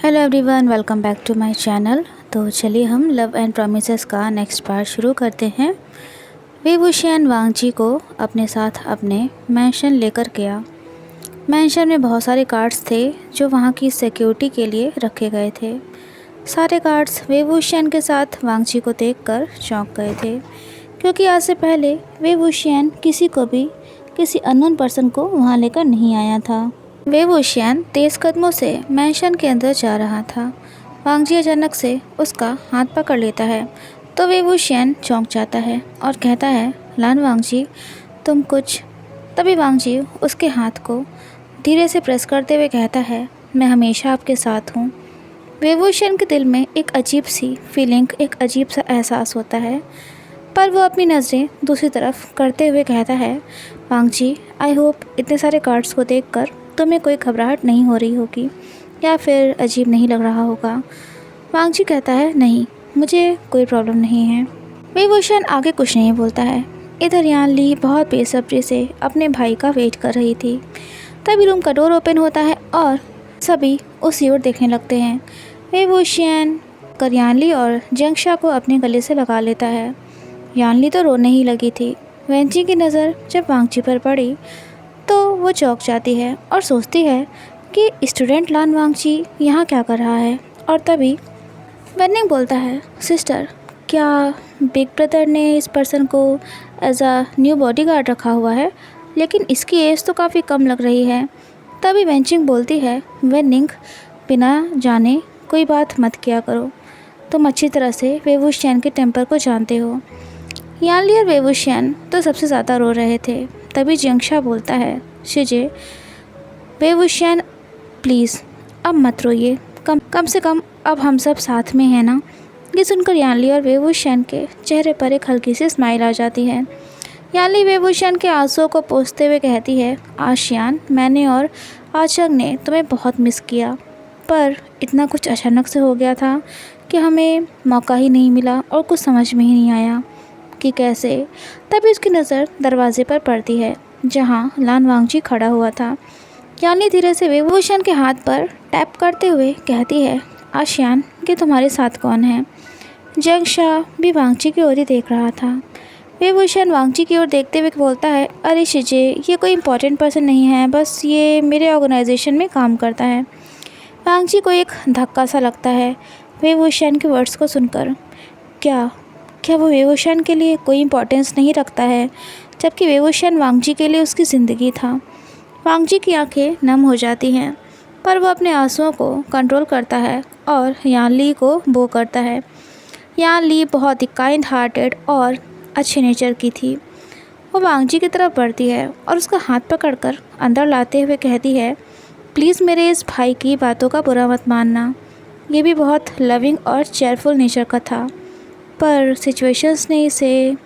Hello everyone, welcome back to my channel. तो चलिए हम लव एंड प्रॉमिसेस का नेक्स्ट पार्ट शुरू करते हैं। वे वुशियान वांगजी को अपने साथ अपने मैंशन लेकर गया। मैंशन में बहुत सारे कार्ड्स थे जो वहाँ की सिक्योरिटी के लिए रखे गए थे। सारे कार्ड्स वे वुशियान के साथ वांगजी को देखकर चौंक गए थे, क्योंकि आज से पहले वे वुशियान किसी अननोन पर्सन को वहाँ लेकर नहीं आया था। वे वुशियान तेज़ कदमों से मैंशन के अंदर जा रहा था। वांगजी अचानक से उसका हाथ पकड़ लेता है तो वे वुशियान चौंक जाता है और कहता है, लान वांगजी तुम कुछ। तभी वांगजी उसके हाथ को धीरे से प्रेस करते हुए कहता है, मैं हमेशा आपके साथ हूँ। वे वुशियान के दिल में एक अजीब सी फीलिंग, एक अजीब सा एहसास होता है, पर वो अपनी नज़रें दूसरी तरफ करते हुए कहता है, वांगजी आई होप इतने सारे कार्ड्स को देखकर तुम्हें कोई घबराहट नहीं हो रही होगी या फिर अजीब नहीं लग रहा होगा। वांगजी कहता है, नहीं, मुझे कोई प्रॉब्लम नहीं है। वे वुशियान आगे कुछ नहीं बोलता है। इधर यान ली बहुत बेसब्री से अपने भाई का वेट कर रही थी। तभी रूम का डोर ओपन होता है और सभी उसी ओर देखने लगते हैं। वे वुशियान यान ली और जंगशा को अपने गले से लगा लेता है। यान ली तो रोने ही लगी थी। वेंची की नज़र जब वांगजी पर पड़ी तो वो चौंक जाती है और सोचती है कि स्टूडेंट लान वांगजी यहाँ क्या कर रहा है। और तभी वेनिंग बोलता है, सिस्टर क्या बिग ब्रदर ने इस पर्सन को एज अ न्यू बॉडीगार्ड रखा हुआ है, लेकिन इसकी एज तो काफ़ी कम लग रही है। तभी वेंचिंग बोलती है, वेनिंग बिना जाने कोई बात मत किया करो, तुम अच्छी तरह से वे वुशियान के टेम्पर को जानते हो। यान ली और वे वुशियान तो सबसे ज़्यादा रो रहे थे। तभी जंगशा बोलता है, शिजे वे वुशियान प्लीज़ अब मत रोइए, कम से कम अब हम सब साथ में हैं ना। ये सुनकर यान ली और वे वुशियान के चेहरे पर एक हल्की सी स्माइल आ जाती है। यान ली वे वुशियान के आंसुओं को पोंछते हुए कहती है, आशियान मैंने और आचंग ने तुम्हें बहुत मिस किया, पर इतना कुछ अचानक से हो गया था कि हमें मौका ही नहीं मिला और कुछ समझ में ही नहीं आया कि कैसे। तभी उसकी नज़र दरवाजे पर पड़ती है जहाँ लान वांगजी खड़ा हुआ था। यानी धीरे से वे वुशियान के हाथ पर टैप करते हुए कहती है, आशियान कि तुम्हारे साथ कौन है। जंगशा भी वांगजी की ओर ही देख रहा था। वे वुशियान वांगजी की ओर देखते हुए बोलता है, अरे शिजे ये कोई इम्पोर्टेंट पर्सन नहीं है, बस ये मेरे ऑर्गेनाइजेशन में काम करता है। वांगजी को एक धक्का सा लगता है वे वुशियान के वर्ड्स को सुनकर। क्या वो वे वुशियान के लिए कोई इम्पोर्टेंस नहीं रखता है, जबकि वे वुशियान वांगजी के लिए उसकी ज़िंदगी था। वांगजी की आंखें नम हो जाती हैं, पर वो अपने आंसुओं को कंट्रोल करता है और यान ली को बो करता है। यान ली बहुत ही काइंड हार्टेड और अच्छे नेचर की थी। वो वांगजी की तरफ बढ़ती है और उसका हाथ पकड़कर अंदर लाते हुए कहती है, प्लीज़ मेरे इस भाई की बातों का बुरा मत मानना, ये भी बहुत लविंग और चेयरफुल नेचर का था, पर सिचुएशंस ने इसे।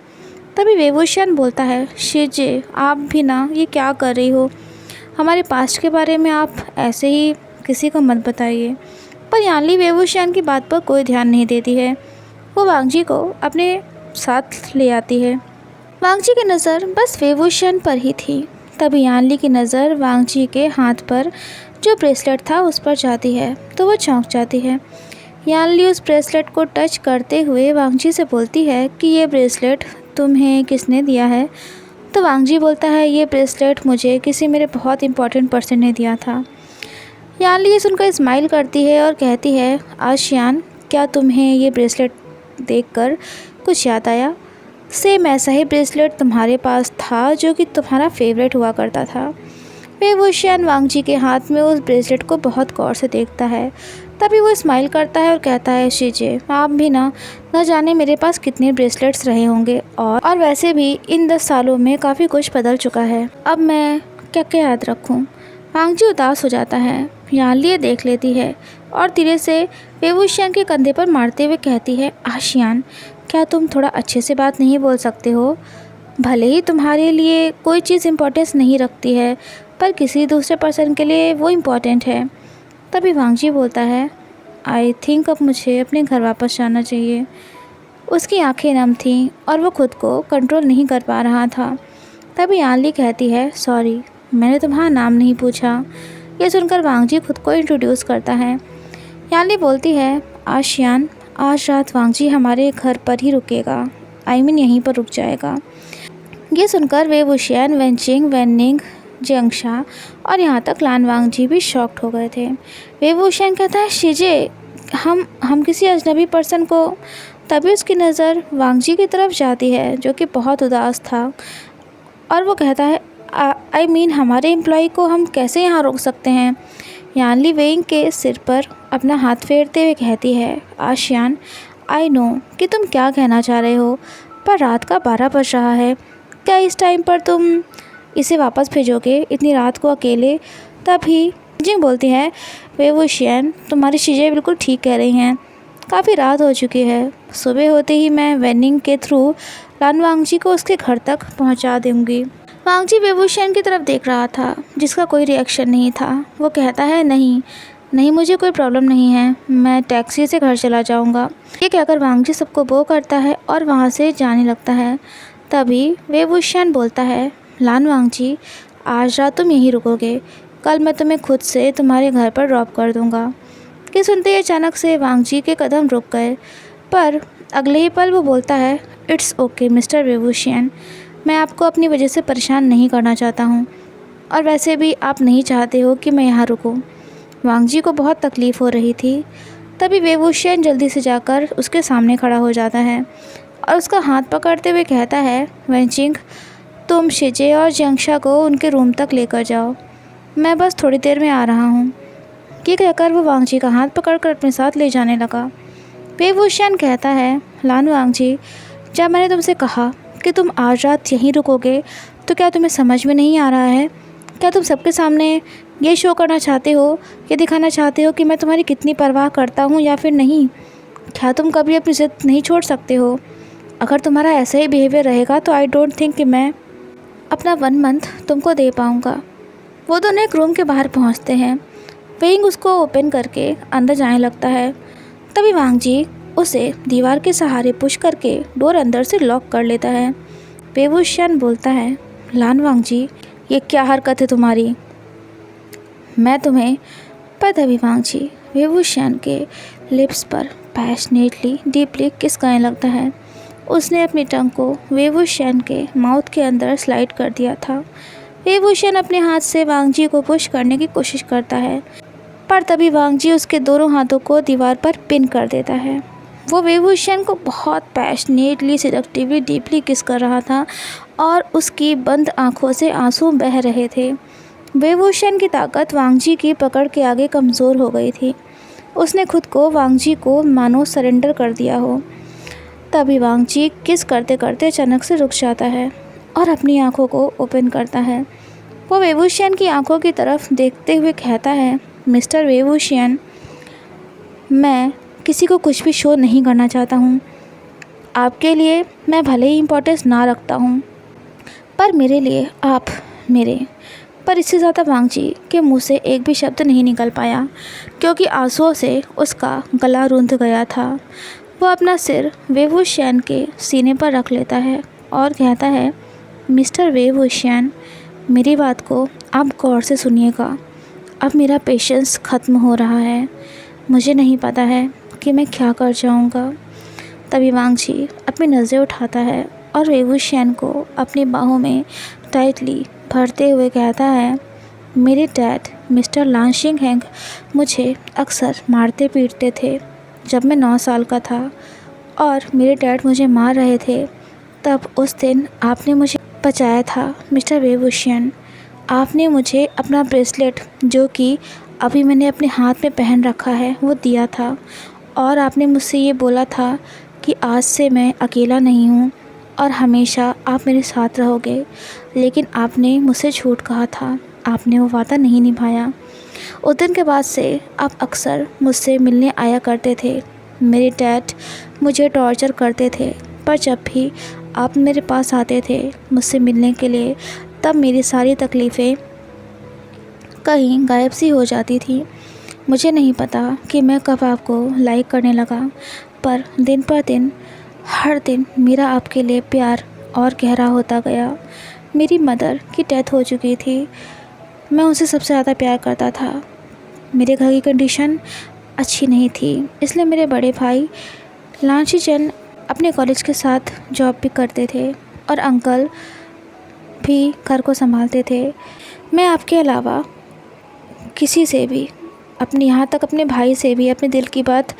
तभी वे वुशियान बोलता है, शिजे आप भी ना ये क्या कर रही हो, हमारे पास्ट के बारे में आप ऐसे ही किसी को मत बताइए। पर यान ली वे वुशियान की बात पर कोई ध्यान नहीं देती है। वो वांगजी को अपने साथ ले आती है। वांगजी की नज़र बस वे वुशियान पर ही थी। तभी यान ली की नज़र वांगजी के हाथ पर जो ब्रेसलेट था उस पर जाती है तो वो चौंक जाती है। यान ली उस ब्रेसलेट को टच करते हुए वांगजी से बोलती है कि ये ब्रेसलेट तुम्हें किसने दिया है। तो वांगजी बोलता है, ये ब्रेसलेट मुझे किसी मेरे बहुत इंपॉर्टेंट पर्सन ने दिया था। यान ली सुनकर स्माइल करती है और कहती है, आशियान क्या तुम्हें ये ब्रेसलेट देखकर कुछ याद आया। सेम ऐसा ही ब्रेसलेट तुम्हारे पास था जो कि तुम्हारा फेवरेट हुआ करता था। वे वुशियान वांगजी के हाथ में उस ब्रेसलेट को बहुत गौर से देखता है। तभी वो स्माइल करता है और कहता है, शिजे आप भी ना जाने मेरे पास कितने ब्रेसलेट्स रहे होंगे, और वैसे भी इन 10 सालों में काफ़ी कुछ बदल चुका है, अब मैं क्या क्या याद रखूं। वांगजी उदास हो जाता है। यान ली देख लेती है और धीरे से वे वुशियान के कंधे पर मारते हुए कहती है, आशियान क्या तुम थोड़ा अच्छे से बात नहीं बोल सकते हो। भले ही तुम्हारे लिए कोई चीज़ इम्पोर्टेंस नहीं रखती है, पर किसी दूसरे पर्सन के लिए वो इम्पोर्टेंट है। तभी वांगजी बोलता है, आई थिंक अब मुझे अपने घर वापस जाना चाहिए। उसकी आंखें नम थीं और वो खुद को कंट्रोल नहीं कर पा रहा था। तभी यान ली कहती है, सॉरी मैंने तुम्हारा नाम नहीं पूछा। ये सुनकर वांगजी खुद को इंट्रोड्यूस करता है। यानली बोलती है, आशियान, आज रात वांगजी हमारे घर पर ही रुकेगा, यहीं पर रुक जाएगा। ये सुनकर वे वुशियान, वेनचिंग, वेननिंग, जियांगशा और यहाँ तक लान वांगजी भी शॉक्ड हो गए थे। वे वुशियान कहता है, शीजे, हम किसी अजनबी पर्सन को। तभी उसकी नज़र वांगजी की तरफ जाती है जो कि बहुत उदास था, और वो कहता है, हमारे एम्प्लॉय को हम कैसे यहाँ रोक सकते हैं। यानली वेइंग के सिर पर अपना हाथ फेरते हुए कहती है, आशियान, आई नो कि तुम क्या कहना चाह रहे हो, पर रात का 12 बज रहा है। क्या इस टाइम पर तुम इसे वापस भेजोगे, इतनी रात को अकेले? तभी जिंग बोलती है, वे वुशियान, तुम्हारी चीज़ें बिल्कुल ठीक कह रही हैं। काफ़ी रात हो चुकी है। सुबह होते ही मैं वेनिंग के थ्रू लान वांगजी को उसके घर तक पहुंचा दूंगी। वांगजी वे वुशियान की तरफ देख रहा था, जिसका कोई रिएक्शन नहीं था। वो कहता है, नहीं, मुझे कोई प्रॉब्लम नहीं है, मैं टैक्सी से घर चला जाऊंगा। ये कहकर वांगजी सबको बो करता है और वहाँ से जाने लगता है। तभी वे वुशियान बोलता है, लान वांगजी, आज रात तुम यहीं रुकोगे, कल मैं तुम्हें खुद से तुम्हारे घर पर ड्रॉप कर दूंगा। कि सुनते ही अचानक से वांगजी के कदम रुक गए, पर अगले ही पल वो बोलता है, इट्स ओके मिस्टर वे वुशियान, मैं आपको अपनी वजह से परेशान नहीं करना चाहता हूँ, और वैसे भी आप नहीं चाहते हो कि मैं यहाँ रुकूँ। वांगजी को बहुत तकलीफ़ हो रही थी। तभी वे वुशियान जल्दी से जाकर उसके सामने खड़ा हो जाता है और उसका हाथ पकड़ते हुए कहता है, वेनचिंग, तुम शीजे और जियांगशा को उनके रूम तक लेकर जाओ, मैं बस थोड़ी देर में आ रहा हूँ। ये कहकर वो वांगजी का हाथ पकड़कर अपने साथ ले जाने लगा। वे वुशियान कहता है, लान वांगजी, जब मैंने तुमसे कहा कि तुम आज रात यहीं रुकोगे, तो क्या तुम्हें समझ में नहीं आ रहा है? क्या तुम सबके सामने ये शो करना चाहते हो, ये दिखाना चाहते हो कि मैं तुम्हारी कितनी परवाह करता हूँ या फिर नहीं? क्या तुम कभी अपनी ज़िद नहीं छोड़ सकते हो? अगर तुम्हारा ऐसा ही बिहेवियर रहेगा तो आई डोंट थिंक कि मैं अपना 1 मंथ तुमको दे पाऊँगा। वो दोनों एक रूम के बाहर पहुँचते हैं। वेइंग उसको ओपन करके अंदर जाने लगता है। तभी वांगजी उसे दीवार के सहारे पुश करके डोर अंदर से लॉक कर लेता है। वे वुशियान बोलता है, लान वांगजी, ये क्या हरकत है तुम्हारी? मैं तुम्हें। पर तभी वांगजी वे वुशियान के लिप्स पर पैशनेटली डीपली किस करने लगता है। उसने अपनी टंग को वे वुशियान के माउथ के अंदर स्लाइड कर दिया था। वे वुशियान अपने हाथ से वांगजी को पुश करने की कोशिश करता है, पर तभी वांगजी उसके दोनों हाथों को दीवार पर पिन कर देता है। वो वे वुशियान को बहुत पैशनेटली, सिडक्टिवली, डीपली किस कर रहा था और उसकी बंद आंखों से आंसू बह रहे थे। वे वुशियान की ताकत वांगजी की पकड़ के आगे कमज़ोर हो गई थी। उसने खुद को वांगजी को मानो सरेंडर कर दिया हो। तभी वांगजी किस करते करते अचानक से रुक जाता है और अपनी आंखों को ओपन करता है। वो वे वुशियान की आंखों की तरफ देखते हुए कहता है, मिस्टर वे वुशियान, मैं किसी को कुछ भी शो नहीं करना चाहता हूँ। आपके लिए मैं भले ही इम्पोर्टेंस ना रखता हूँ, पर मेरे लिए आप मेरे। पर इससे ज़्यादा वांगजी के मुंह से एक भी शब्द नहीं निकल पाया, क्योंकि आंसुओं से उसका गला रूंध गया था। वो अपना सिर वे वुशियान के सीने पर रख लेता है और कहता है, मिस्टर वे वुशियान, मेरी बात को आप गौर से सुनिएगा। अब मेरा पेशेंस ख़त्म हो रहा है। मुझे नहीं पता है कि मैं क्या कर जाऊंगा। तभी वांगजी अपनी नज़रें उठाता है और वे वुशियान को अपनी बाहों में टाइटली भरते हुए कहता है, मेरे डैड मिस्टर लान शिंगहेंग मुझे अक्सर मारते पीटते थे जब मैं 9 साल का था, और मेरे डैड मुझे मार रहे थे तब उस दिन आपने मुझे बचाया था। मिस्टर वे वुशियान, आपने मुझे अपना ब्रेसलेट, जो कि अभी मैंने अपने हाथ में पहन रखा है, वो दिया था, और आपने मुझसे ये बोला था कि आज से मैं अकेला नहीं हूँ और हमेशा आप मेरे साथ रहोगे। लेकिन आपने मुझसे झूठ कहा था, आपने वो वादा नहीं निभाया। उस दिन के बाद से आप अक्सर मुझसे मिलने आया करते थे। मेरे डैड मुझे टॉर्चर करते थे, पर जब भी आप मेरे पास आते थे मुझसे मिलने के लिए, तब मेरी सारी तकलीफ़ें कहीं गायब सी हो जाती थी। मुझे नहीं पता कि मैं कब आपको लाइक करने लगा, पर दिन पर दिन, हर दिन मेरा आपके लिए प्यार और गहरा होता गया। मेरी मदर की डेथ हो चुकी थी। मैं उनसे सबसे ज़्यादा प्यार करता था। मेरे घर की कंडीशन अच्छी नहीं थी, इसलिए मेरे बड़े भाई लांची चंद अपने कॉलेज के साथ जॉब भी करते थे और अंकल भी घर को संभालते थे। मैं आपके अलावा किसी से भी यहाँ तक अपने भाई से भी अपने दिल की बात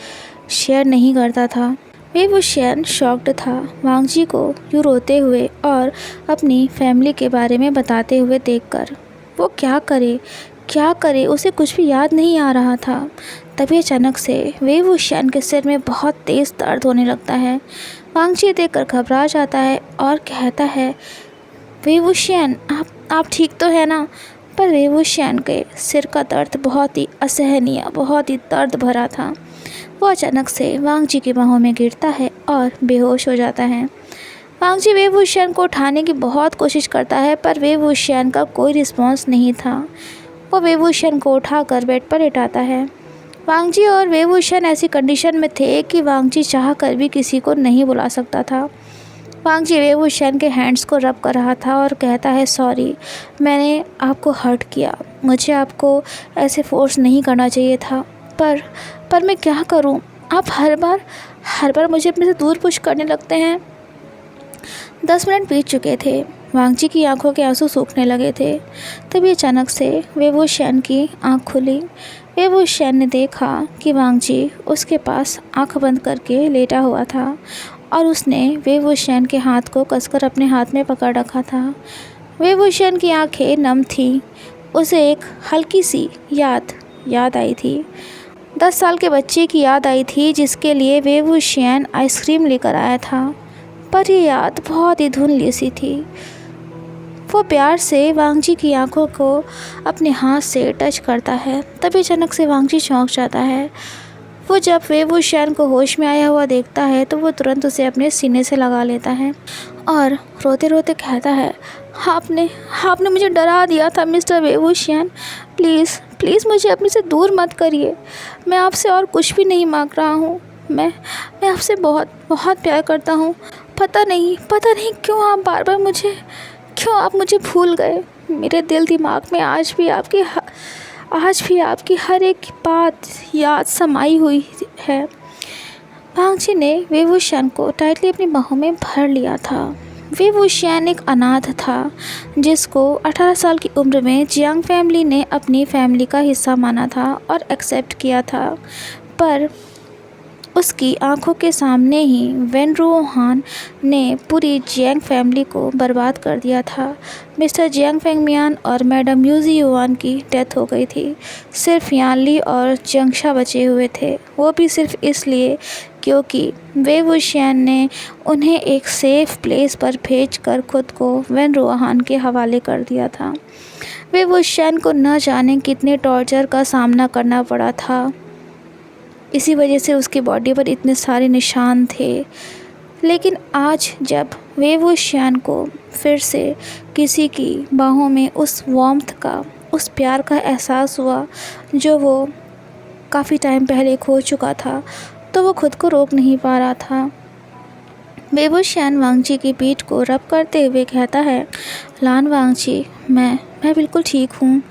शेयर नहीं करता था। वो शैन शॉक्ड था वांगजी को यूँ रोते हुए और अपनी फैमिली के बारे में बताते हुए देखकर। वो क्या करे उसे कुछ भी याद नहीं आ रहा था। तभी अचानक से वो शैन के सिर में बहुत तेज़ दर्द होने लगता है। वांगजी देखकर घबरा जाता है और कहता है, वो शैन आप ठीक तो है ना? पर वो शैन के सिर का दर्द बहुत ही असहनीय, बहुत ही दर्द भरा था। वो अचानक से वांगजी की बाहों में गिरता है और बेहोश हो जाता है। वांगजी वेवू शैन को उठाने की बहुत कोशिश करता है, पर वेवू शैन का कोई रिस्पॉन्स नहीं था। वो वेवू शैन को उठाकर बेड पर लेटाता है। वांगजी और वेवू शैन ऐसी कंडीशन में थे कि वांगजी चाह कर भी किसी को नहीं बुला सकता था। वांगजी वेवू शैन के हैंड्स को रब कर रहा था और कहता है, सॉरी, मैंने आपको हर्ट किया, मुझे आपको ऐसे फोर्स नहीं करना चाहिए था, पर मैं क्या करूं? आप हर बार मुझे अपने से दूर पुश करने लगते हैं। 10 मिनट बीत चुके थे। वांगजी की आंखों के आंसू सूखने लगे थे। तभी अचानक से वेवू शैन की आंख खुली। वेवू शैन ने देखा कि वांगजी उसके पास आंख बंद करके लेटा हुआ था और उसने वेवू शैन के हाथ को कसकर अपने हाथ में पकड़ रखा था। वेवू शैन की आंखें नम थीं। उसे एक हल्की सी याद आई थी। 10 साल के बच्चे की याद आई थी जिसके लिए वेवू शैन आइसक्रीम लेकर आया था, पर यह याद बहुत ही धुंधली सी थी। वो प्यार से वांगजी की आंखों को अपने हाथ से टच करता है। तभी अचानक से वांगजी चौंक जाता है। वो जब वेवू शैन को होश में आया हुआ देखता है तो वो तुरंत उसे अपने सीने से लगा लेता है और रोते रोते कहता है, आपने मुझे डरा दिया था मिस्टर वेवू शैन। प्लीज़ मुझे अपने से दूर मत करिए। मैं आपसे और कुछ भी नहीं मांग रहा हूँ। मैं आपसे बहुत बहुत प्यार करता हूँ। पता नहीं क्यों आप मुझे भूल गए। मेरे दिल दिमाग में आज भी आपकी हर एक बात याद समाई हुई है। वांगजी ने वेवू शैन को टाइटली अपनी बाहों में भर लिया था। वेवू शैन एक अनाथ था जिसको 18 साल की उम्र में जियांग फैमिली ने अपनी फैमिली का हिस्सा माना था और एक्सेप्ट किया था, पर उसकी आंखों के सामने ही वेनरुओ हान ने पूरी जियांग फैमिली को बर्बाद कर दिया था। मिस्टर जियांग फेंगमियान और मैडम यूजी युआन की डेथ हो गई थी। सिर्फ यानली और जंगशा बचे हुए थे, वो भी सिर्फ इसलिए क्योंकि वेवू शैन ने उन्हें एक सेफ प्लेस पर भेजकर खुद को वेनरुओ हान के हवाले कर दिया था। वेवू शैन को न जाने कितने टॉर्चर का सामना करना पड़ा था। इसी वजह से उसकी बॉडी पर इतने सारे निशान थे। लेकिन आज जब वेवू शैन को फिर से किसी की बाहों में उस वार्मथ का, उस प्यार का एहसास हुआ जो वो काफ़ी टाइम पहले खो चुका था, तो वो खुद को रोक नहीं पा रहा था। वेवू शैन वांगजी की पीठ को रब करते हुए कहता है, लान वांगजी, मैं बिल्कुल ठीक हूँ।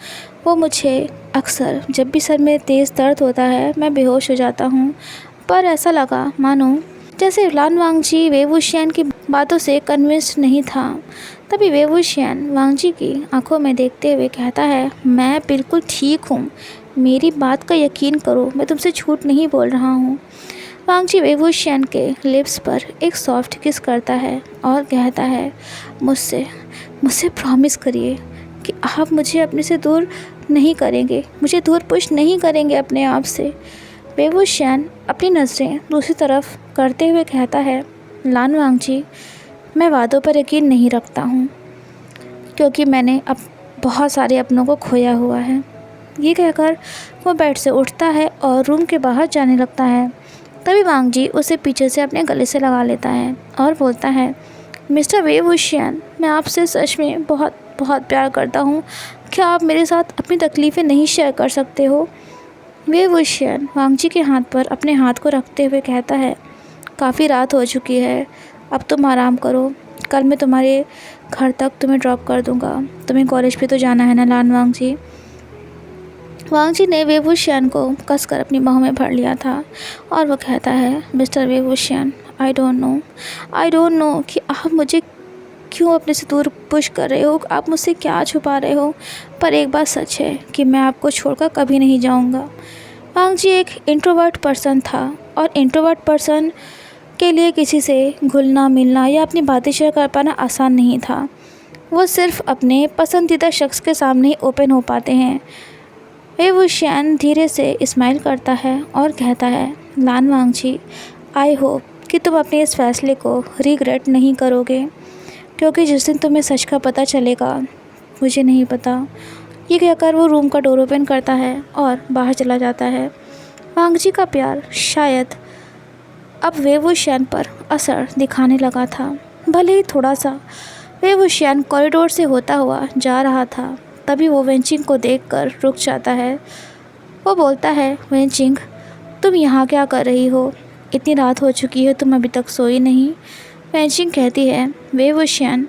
वो मुझे अक्सर जब भी सर में तेज़ दर्द होता है मैं बेहोश हो जाता हूँ, पर ऐसा लगा मानो जैसे लान वांगजी वेवू शैन की बातों से कन्विंस्ड नहीं था। तभी वेवू शैन वांगजी की आंखों में देखते हुए कहता है, मैं बिल्कुल ठीक हूँ, मेरी बात का यकीन करो, मैं तुमसे झूठ नहीं बोल रहा हूँ। वांगजी वेवू शैन के लिप्स पर एक सॉफ्ट किस करता है और कहता है, मुझसे प्रॉमिस करिए कि आप मुझे अपने से दूर नहीं करेंगे, मुझे दूर पुश नहीं करेंगे अपने आप से। वेवू शैन अपनी नज़रें दूसरी तरफ करते हुए कहता है, लान वांगजी, मैं वादों पर यकीन नहीं रखता हूँ क्योंकि मैंने अब बहुत सारे अपनों को खोया हुआ है। ये कहकर वो बेड से उठता है और रूम के बाहर जाने लगता है। तभी वांगजी उसे पीछे से अपने गले से लगा लेता है और बोलता है, मिस्टर वेवू शैन, मैं आपसे सच में बहुत बहुत प्यार करता हूँ। क्या आप मेरे साथ अपनी तकलीफ़ें नहीं शेयर कर सकते हो? वेवू शैन वांगजी के हाथ पर अपने हाथ को रखते हुए कहता है, काफ़ी रात हो चुकी है, अब तुम आराम करो, कल मैं तुम्हारे घर तक तुम्हें ड्रॉप कर दूँगा। तुम्हें कॉलेज पे तो जाना है ना लान वांगजी? वांग जी ने वे वुशियान को कसकर अपनी बाहों में भर लिया था और वो कहता है, mister Wei Wuxian, I don't know कि आप मुझे क्यों अपने से दूर पुश कर रहे हो, आप मुझसे क्या छुपा रहे हो, पर एक बात सच है कि मैं आपको छोड़कर कभी नहीं जाऊंगा। वांग जी एक इंट्रोवर्ट पर्सन था और इंट्रोवर्ट पर्सन के लिए किसी से घुलना मिलना या अपनी बातें शेयर कर पाना आसान नहीं था। वो सिर्फ अपने पसंदीदा शख्स के सामने ही ओपन हो पाते हैं। वे वुशियान धीरे से स्माइल करता है और कहता है, लान वांग जी, आई होप कि तुम अपने इस फैसले को रिग्रेट नहीं करोगे, क्योंकि जिस दिन तुम्हें सच का पता चलेगा मुझे नहीं पता। ये कहकर वो रूम का डोर ओपन करता है और बाहर चला जाता है। वांग जी का प्यार शायद अब वे वुशियान पर असर दिखाने लगा था, भले ही थोड़ा सा। वे वुशियान कॉरिडोर से होता हुआ जा रहा था, तभी वो वेंचिंग को देखकर रुक जाता है। वो बोलता है, वेंचिंग, तुम यहाँ क्या कर रही हो? इतनी रात हो चुकी है, तुम अभी तक सोई नहीं। वेंचिंग कहती है, वे वुशियान,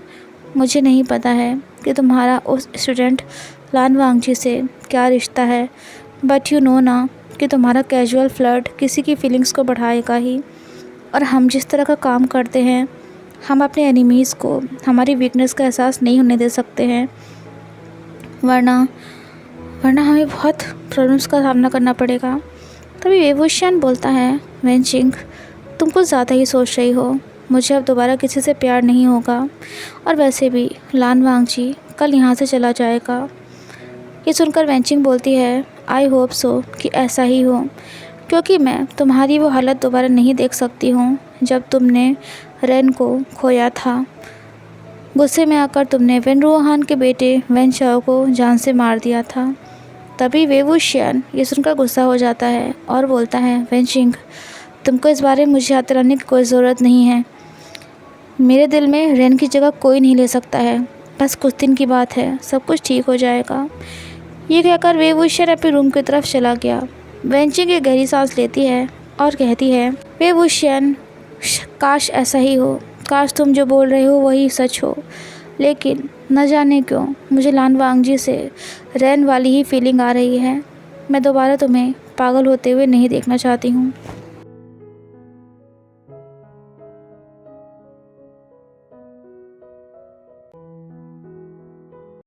मुझे नहीं पता है कि तुम्हारा उस स्टूडेंट लान वांग जी से क्या रिश्ता है, बट यू नो ना कि तुम्हारा कैजुअल फ्लर्ट किसी की फीलिंग्स को बढ़ाएगा ही। और हम जिस तरह का काम करते हैं, हम अपने एनिमीज़ को हमारी वीकनेस का एहसास नहीं होने दे सकते हैं, वरना हमें बहुत प्रॉब्लम्स का सामना करना पड़ेगा। तभी वे वुशियान बोलता है, वेंचिंग, तुम कुछ ज़्यादा ही सोच रही हो, मुझे अब दोबारा किसी से प्यार नहीं होगा, और वैसे भी लान वांग जी कल यहाँ से चला जाएगा। ये सुनकर वेंचिंग बोलती है, आई होप सो कि ऐसा ही हो, क्योंकि मैं तुम्हारी वो हालत दोबारा नहीं देख सकती हूँ जब तुमने रेन को खोया था। गुस्से में आकर तुमने वेन रूहान के बेटे वेन चाओ को जान से मार दिया था। तभी वे वुशियान ये सुनकर गुस्सा हो जाता है और बोलता है, वेंचिंग, तुमको इस बारे में मुझे याद दिलाने की कोई ज़रूरत नहीं है। मेरे दिल में रेन की जगह कोई नहीं ले सकता है, बस कुछ दिन की बात है, सब कुछ ठीक हो जाएगा। ये कहकर वे वुशियान अपने रूम की तरफ चला गया। वेंचिंग एक गहरी सांस लेती है और कहती है, वे वुशियान, काश ऐसा ही हो, काश तुम जो बोल रहे हो वही सच हो, लेकिन न जाने क्यों मुझे लान वांग जी से रेन वाली ही फीलिंग आ रही है। मैं दोबारा तुम्हें पागल होते हुए नहीं देखना चाहती हूँ।